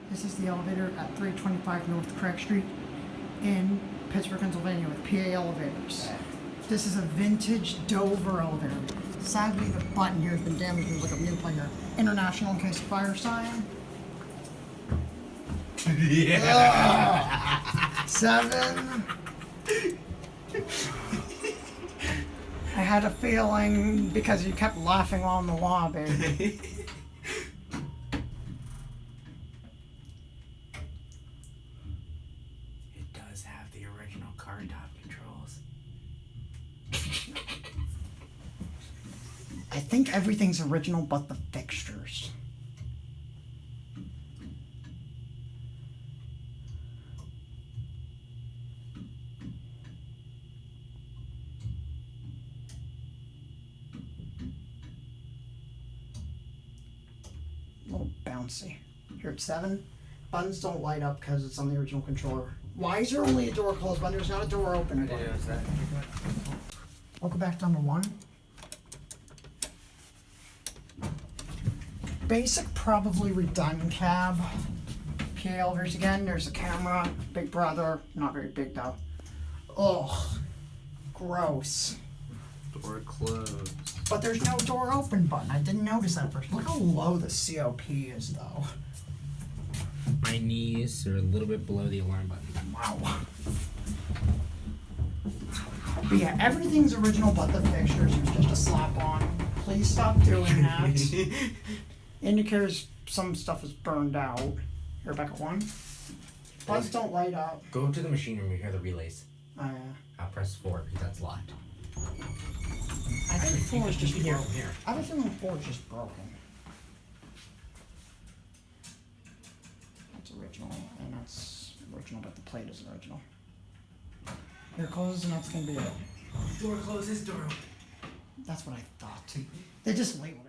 This is the elevator at 325 North Craig Street in Pittsburgh, Pennsylvania with PA elevators. This is a vintage Dover elevator. Sadly, the button here has been damaged. There's like a new player. International in case of fire sign. Yeah. 7. I had a feeling because you kept laughing while in the lobby. It does have the original car top controls. I think everything's original but the fixtures. A little bouncy. Here at 7, buttons don't light up because it's on the original controller. Why is there only a door closed button? There's not a door opener button. Yeah, is that? I'll go back to number 1. Basic, probably redone cab. PA elevators again. There's a camera. Big Brother. Not very big though. Ugh. Gross. Door closed. But there's no door open button. I didn't notice that first. Look how low the COP is though. My knees are a little bit below the alarm button. Wow. But yeah, everything's original but the fixtures. It was just a slap on. Please stop doing that. Indicators, some stuff is burned out. Here, back at 1. Buttons don't light up. Go to the machine room, you hear the relays. Oh yeah. I'll press 4 because that's locked. I think 4 is just here. broken. I have a feeling 4 is just broken. That's original, and that's original, but the plate isn't original. Here it closes, and that's gonna be it. Door closes, door open. That's what I thought. They just labeled it.